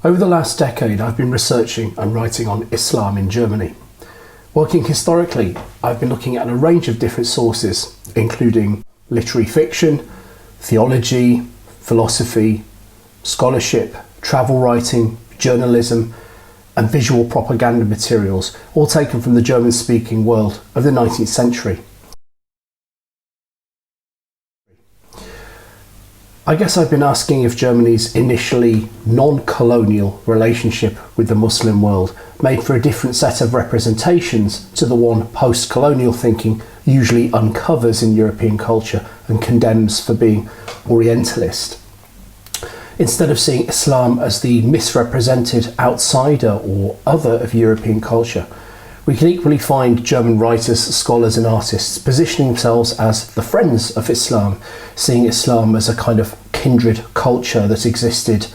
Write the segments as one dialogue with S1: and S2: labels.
S1: Over the last decade, I've been researching and writing on Islam in Germany. Working historically, I've been looking at a range of different sources, including literary fiction, theology, philosophy, scholarship, travel writing, journalism, and visual propaganda materials, all taken from the German-speaking world of the 19th century. I guess I've been asking if Germany's initially non-colonial relationship with the Muslim world made for a different set of representations to the one post-colonial thinking usually uncovers in European culture and condemns for being Orientalist. Instead of seeing Islam as the misrepresented outsider or other of European culture, we can equally find German writers, scholars and artists positioning themselves as the friends of Islam, seeing Islam as a kind of kindred culture that existed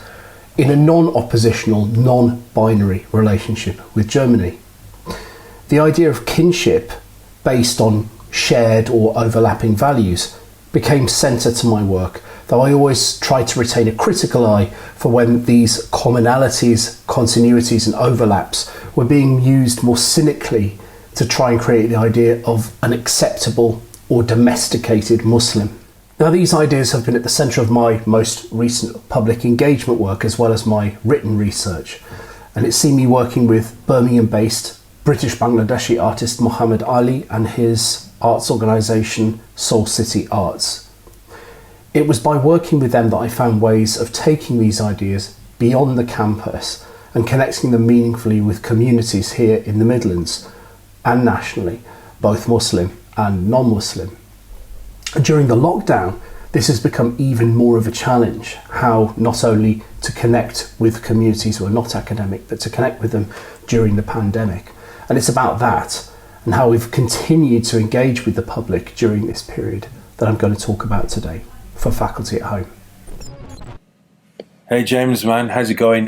S1: in a non-oppositional, non-binary relationship with Germany. The idea of kinship based on shared or overlapping values became centre to my work, though I always try to retain a critical eye for when these commonalities, continuities and overlaps were being used more cynically to try and create the idea of an acceptable or domesticated Muslim. Now, these ideas have been at the centre of my most recent public engagement work as well as my written research, and it's seen me working with Birmingham-based British Bangladeshi artist Muhammad Ali and his arts organisation Soul City Arts. It was by working with them that I found ways of taking these ideas beyond the campus and connecting them meaningfully with communities here in the Midlands and nationally, both Muslim and non-Muslim. During the lockdown, this has become even more of a challenge, how not only to connect with communities who are not academic, but to connect with them during the pandemic. And it's about that and how we've continued to engage with the public during this period that I'm going to talk about today for Faculty at Home.
S2: Hey James, man, how's it going?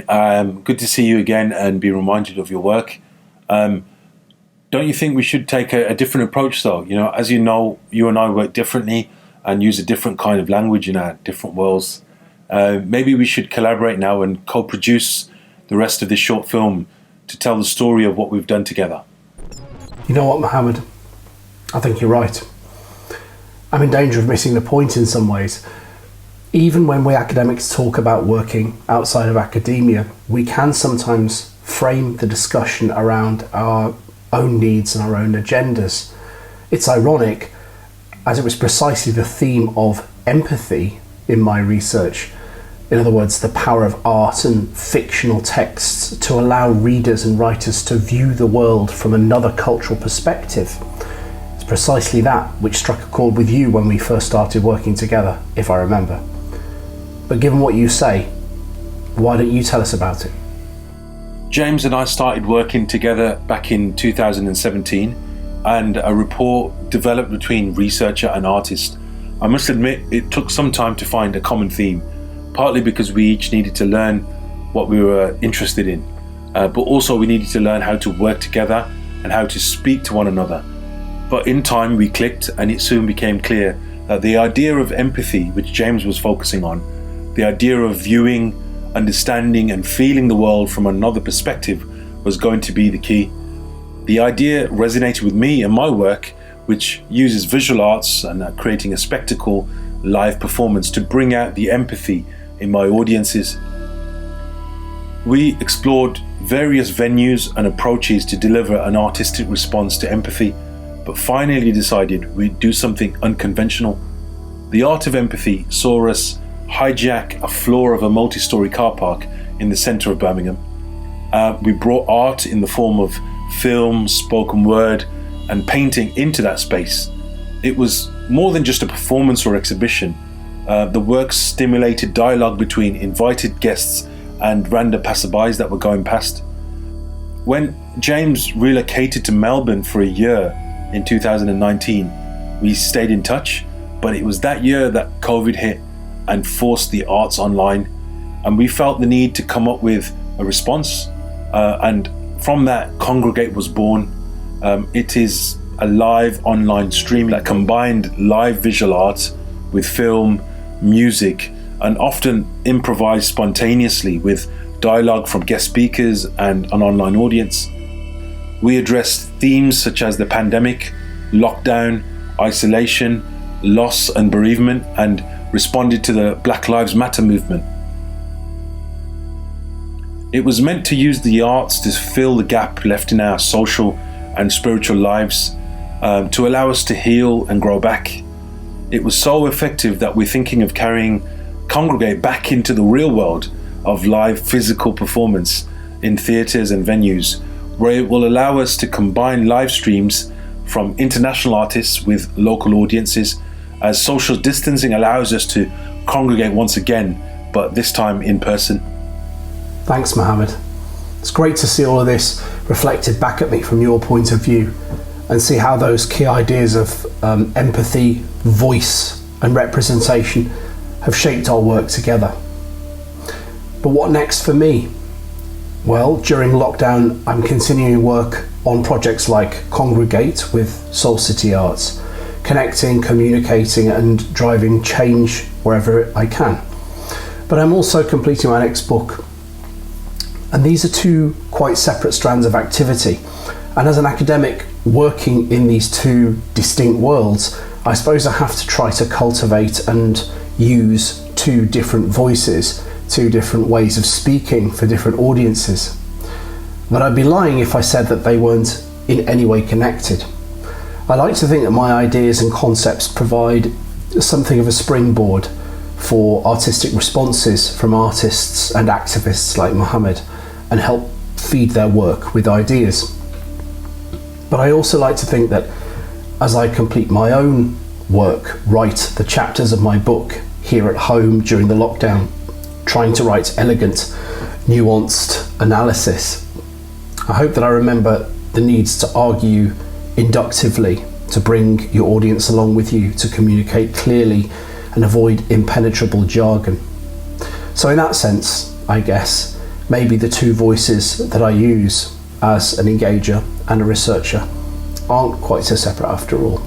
S2: Good to see you again and be reminded of your work. Don't you think we should take a different approach though? You know, as you know, you and I work differently and use a different kind of language in our different worlds. Maybe we should collaborate now and co-produce the rest of this short film to tell the story of what we've done together.
S1: You know what, Mohammed? I think you're right. I'm in danger of missing the point in some ways. Even when we academics talk about working outside of academia, we can sometimes frame the discussion around our own needs and our own agendas. It's ironic, as it was precisely the theme of empathy in my research. In other words, the power of art and fictional texts to allow readers and writers to view the world from another cultural perspective. It's precisely that which struck a chord with you when we first started working together, if I remember. But given what you say, why don't you tell us about it?
S2: James and I started working together back in 2017 and a rapport developed between researcher and artist. I must admit it took some time to find a common theme, partly because we each needed to learn what we were interested in, but also we needed to learn how to work together and how to speak to one another. But in time we clicked and it soon became clear that the idea of empathy, which James was focusing on, the idea of viewing, understanding and feeling the world from another perspective was going to be the key. The idea resonated with me and my work, which uses visual arts and creating a spectacle, live performance to bring out the empathy in my audiences. We explored various venues and approaches to deliver an artistic response to empathy, but finally decided we'd do something unconventional. The art of empathy saw us hijack a floor of a multi-storey car park in the centre of Birmingham. We brought art in the form of film, spoken word and painting into that space. It was more than just a performance or exhibition. The work stimulated dialogue between invited guests and random passerbys that were going past. When James relocated to Melbourne for a year in 2019, we stayed in touch, but it was that year that COVID hit and forced the arts online, and we felt the need to come up with a response, and from that Congregate was born. It is a live online stream that combined live visual art with film, music and often improvised spontaneously with dialogue from guest speakers and an online audience. We addressed themes such as the pandemic, lockdown, isolation, loss and bereavement, and responded to the Black Lives Matter movement. It was meant to use the arts to fill the gap left in our social and spiritual lives, to allow us to heal and grow back. It was so effective that we're thinking of carrying Congregate back into the real world of live physical performance in theatres and venues, where it will allow us to combine live streams from international artists with local audiences, as social distancing allows us to congregate once again, but this time in person.
S1: Thanks, Mohammed. It's great to see all of this reflected back at me from your point of view, and see how those key ideas of empathy, voice and representation have shaped our work together. But what next for me? Well, during lockdown, I'm continuing work on projects like Congregate with Soul City Arts, connecting, communicating and driving change wherever I can. But I'm also completing my next book. And these are two quite separate strands of activity. And as an academic working in these two distinct worlds, I suppose I have to try to cultivate and use two different voices, two different ways of speaking for different audiences. But I'd be lying if I said that they weren't in any way connected. I like to think that my ideas and concepts provide something of a springboard for artistic responses from artists and activists like Mohammed, and help feed their work with ideas. But I also like to think that as I complete my own work, write the chapters of my book here at home during the lockdown, trying to write elegant, nuanced analysis, I hope that I remember the needs to argue inductively, to bring your audience along with you, to communicate clearly and avoid impenetrable jargon. So in that sense, I guess, maybe the two voices that I use as an engager and a researcher aren't quite so separate after all.